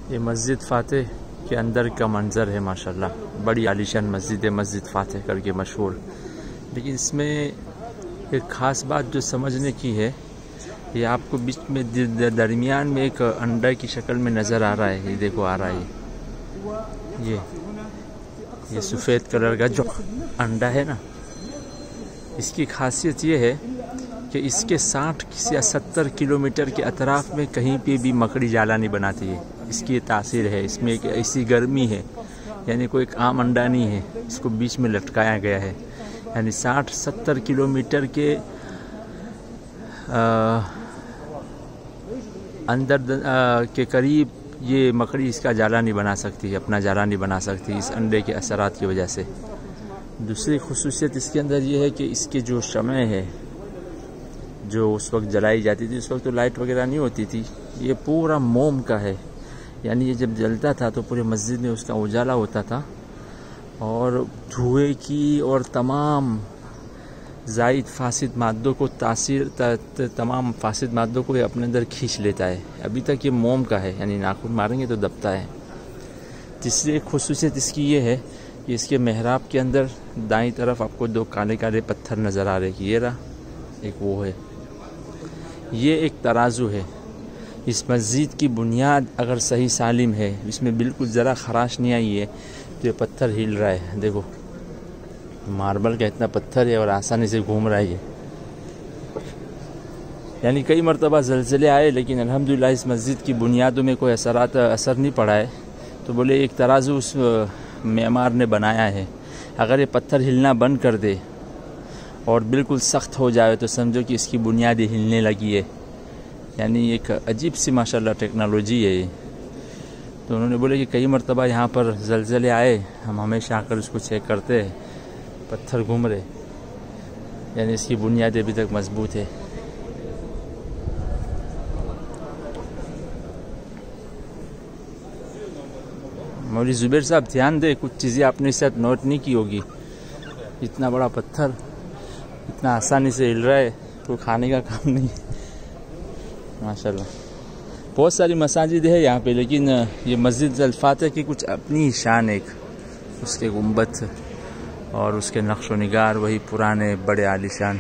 ये मस्जिद फ़ातेह के अंदर का मंज़र है माशाल्लाह। बड़ी आलीशान मस्जिद है, मस्जिद फ़ातेह करके मशहूर। लेकिन इसमें एक ख़ास बात जो समझने की है, ये आपको बीच में दरमियान में एक अंडा की शक्ल में नज़र आ रहा है। ये देखो आ रहा है ये सफ़ेद कलर का जो अंडा है ना, इसकी खासियत ये है कि इसके 60 या 70 किलोमीटर के अतराफ़ में कहीं पे भी मकड़ी जाला नहीं बनाती है। इसकी ये तासीर है, इसमें एक ऐसी गर्मी है, यानी कोई एक आम अंडा नहीं है, इसको बीच में लटकाया गया है। यानी 60-70 किलोमीटर के अंदर के करीब ये मकड़ी इसका जाला नहीं बना सकती, अपना जाला नहीं बना सकती इस अंडे के असरात की वजह से। दूसरी खुसूसियत इसके अंदर ये है कि इसके जो शमए है जो उस वक्त जलाई जाती थी, उस वक्त तो लाइट वगैरह नहीं होती थी, ये पूरा मोम का है। यानी ये जब जलता था तो पूरे मस्जिद में उसका उजाला होता था और धुएं की और तमाम ज़ायद फासिद मादों को तमाम फासिद मादों को ये अपने अंदर खींच लेता है। अभी तक ये मोम का है, यानी नाखून मारेंगे तो दबता है। तीसरी एक खुसूसियत इसकी ये है कि इसके मेहराब के अंदर दाईं तरफ आपको 2 काले काले पत्थर नज़र आ रहे हैं। ये रहा एक वो है, ये एक तराजू है। इस मस्जिद की बुनियाद अगर सही सालिम है, इसमें बिल्कुल ज़रा खराश नहीं आई है, तो ये पत्थर हिल रहा है। देखो मार्बल का इतना पत्थर है और आसानी से घूम रहा है ये। यानी कई मरतबा ज़लज़ले आए लेकिन अल्हम्दुलिल्लाह इस मस्जिद की बुनियादों में कोई असर नहीं पड़ा है। तो बोले एक तराजू उस मेमार ने बनाया है, अगर ये पत्थर हिलना बंद कर दे और बिल्कुल सख्त हो जाए तो समझो कि इसकी बुनियाद हिलने लगी है। यानी एक अजीब सी माशाल्लाह टेक्नोलॉजी है ये। तो उन्होंने बोले कि कई मरतबा यहाँ पर ज़लज़ले आए, हम हमेशा आकर उसको चेक करते हैं, पत्थर घूम रहे, यानी इसकी बुनियाद अभी तक मजबूत है। मौलवी ज़ुबैर साहब ध्यान दे, कुछ चीज़ें आपने साथ नोट नहीं की होगी। इतना बड़ा पत्थर इतना आसानी से हिल रहा है, कोई खाने का काम नहीं है माशाल्लाह। बहुत सारी मसाजिद है यहाँ पे, लेकिन ये मस्जिद अल-फातिह की कुछ अपनी ही शान, एक उसके गुंबद और उसके नक्श व निगार वही पुराने बड़े आलीशान।